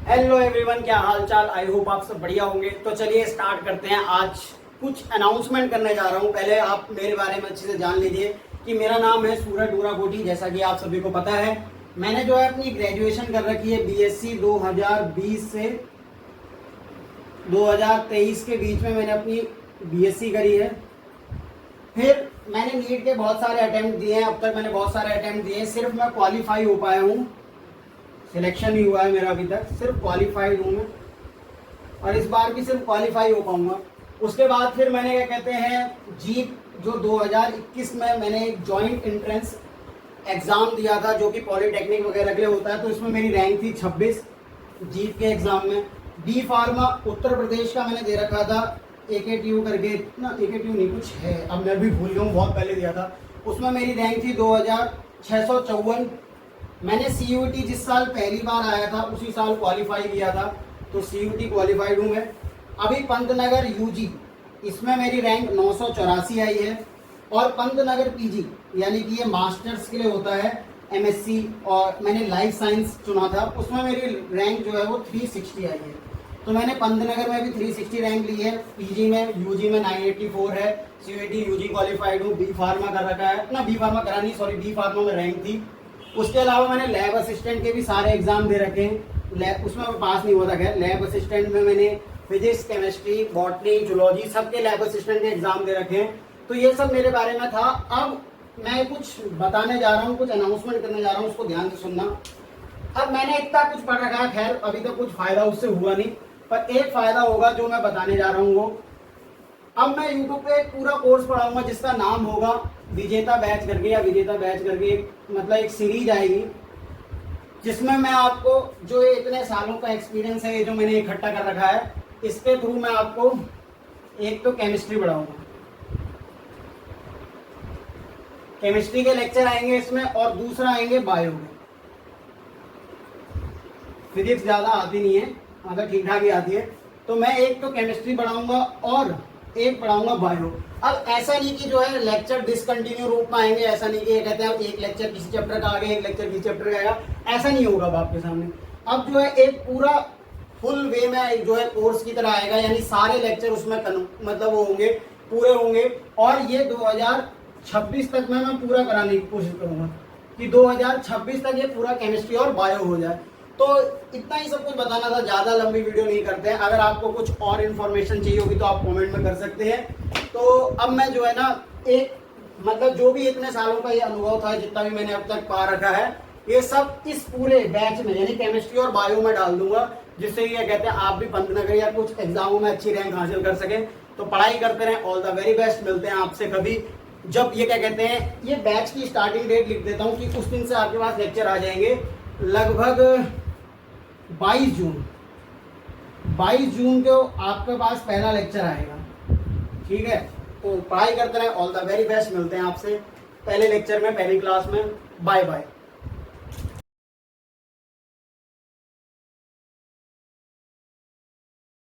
Hello everyone, क्या हाल चाल। I hope आप सब बढ़िया होंगे। तो चलिए स्टार्ट करते हैं। आज कुछ अनाउंसमेंट करने जा रहा हूं। पहले आप मेरे बारे में अच्छे से जान लीजिए कि मेरा नाम है सूरज डूराकोटी। जैसा कि आप सभी को पता है, मैंने जो है अपनी ग्रेजुएशन कर रखी है बीएससी 2020 से 2023 के बीच में मैंने अपनी बीएससी करी है। फिर मैंने नीट के बहुत सारे अटेम्प्ट दिए हैं। अब तक मैंने बहुत सारे अटेम्प्ट दिए हैं, सिर्फ मैं क्वालिफाई हो पाया हूँ। सिलेक्शन नहीं हुआ है मेरा अभी तक, सिर्फ क्वालिफाइड हूँ मैं, और इस बार भी सिर्फ क्वालिफाई हो पाऊंगा। उसके बाद फिर मैंने क्या कहते हैं जीप जो 2021 में मैंने एक जॉइंट एंट्रेंस एग्ज़ाम दिया था, जो कि पॉलिटेक्निक वगैरह के लिए होता है। तो इसमें मेरी रैंक थी 26 जीप के एग्ज़ाम में। डी फार्मा उत्तर प्रदेश का मैंने दे रखा था, AKTU करके ना, AKTU नहीं कुछ है, अब मैं भी भूल गया हूँ, बहुत पहले दिया था। उसमें मेरी रैंक थी 2654। मैंने CUT जिस साल पहली बार आया था उसी साल क्वालिफाई किया था, तो CUT क्वालिफाइड हूँ मैं। अभी पंतनगर UG इसमें मेरी रैंक 984 आई है, और पंतनगर PG यानी कि ये मास्टर्स के लिए होता है, MSc, और मैंने लाइफ साइंस चुना था, उसमें मेरी रैंक जो है वो 360 आई है। तो मैंने पंतनगर में भी 360 रैंक ली है। PG में UG में 984 है। CUT UG क्वालिफाइड हूँ। बी फार्मा कर रखा है ना, बी फार्मा करा नहीं, सॉरी, डी फार्मा में रैंक थी। उसके अलावा मैंने लैब असिस्टेंट के भी सारे एग्जाम दे रखे हैं। उसमें मैं पास नहीं हुआ था। खैर, लैब असिस्टेंट में मैंने फिजिक्स, केमिस्ट्री, बॉटनी, जूलॉजी सबके लैब असिस्टेंट के एग्जाम दे रखे हैं। तो ये सब मेरे बारे में था। अब मैं कुछ बताने जा रहा हूँ, कुछ अनाउंसमेंट करने जा रहा हूँ, उसको ध्यान से सुनना। अब मैंने इतना कुछ पढ़ रखा है, खैर अभी तक कुछ फायदा उससे हुआ नहीं, पर एक फायदा होगा जो मैं बताने जा रहा हूँ वो। अब मैं यूट्यूब पे एक पूरा कोर्स पढ़ाऊंगा जिसका नाम होगा विजेता बैच करके, या विजेता बैच करके मतलब एक सीरीज आएगी, जिसमें मैं आपको जो ये इतने सालों का एक्सपीरियंस है, ये जो मैंने इकट्ठा कर रखा है, इसके थ्रू मैं आपको एक तो केमिस्ट्री पढ़ाऊंगा। केमिस्ट्री के लेक्चर आएंगे इसमें, और दूसरा आएंगे बायो के। फिजिक्स ज़्यादा आती नहीं है, मतलब ठीक ठाक ही आती है। तो मैं एक तो केमिस्ट्री पढ़ाऊंगा और एक पढ़ाऊंगा बायो। अब ऐसा नहीं कि जो है लेक्चर डिसकंटिन्यू रूप में आएंगे, ऐसा नहीं कि ये कहते हैं एक लेक्चर किसी चैप्टर का आ गया, एक लेक्चर किसी चैप्टर का आएगा, ऐसा नहीं होगा अब आपके सामने। अब जो है एक पूरा फुल वे में जो है कोर्स की तरह आएगा, यानी सारे लेक्चर उसमें मतलब वो होंगे, पूरे होंगे। और ये 2026 तक मैं पूरा कराने की कोशिश करूंगा कि 2026 तक ये पूरा केमिस्ट्री और बायो हो जाए। तो इतना ही सब कुछ बताना था, ज़्यादा लंबी वीडियो नहीं करते हैं। अगर आपको कुछ और इन्फॉर्मेशन चाहिए होगी तो आप कमेंट में कर सकते हैं। तो अब मैं जो है ना, एक मतलब जो भी इतने सालों का ये अनुभव था, जितना भी मैंने अब तक पा रखा है, ये सब इस पूरे बैच में यानी केमिस्ट्री और बायो में डाल दूंगा, जिससे ये कहते हैं आप भी पंतनगर या कुछ एग्जामों में अच्छी रैंक हासिल कर सकें। तो पढ़ाई करते रहें। All the very best. मिलते हैं आपसे कभी, जब ये क्या कहते हैं, ये बैच की स्टार्टिंग डेट लिख देता हूँ कि उस दिन से आपके पास लेक्चर आ जाएंगे, लगभग 22 जून को आपके पास पहला लेक्चर आएगा। ठीक है, तो पढ़ाई करते रहें। All the very best. मिलते हैं आपसे पहले लेक्चर में, पहली क्लास में। Bye bye.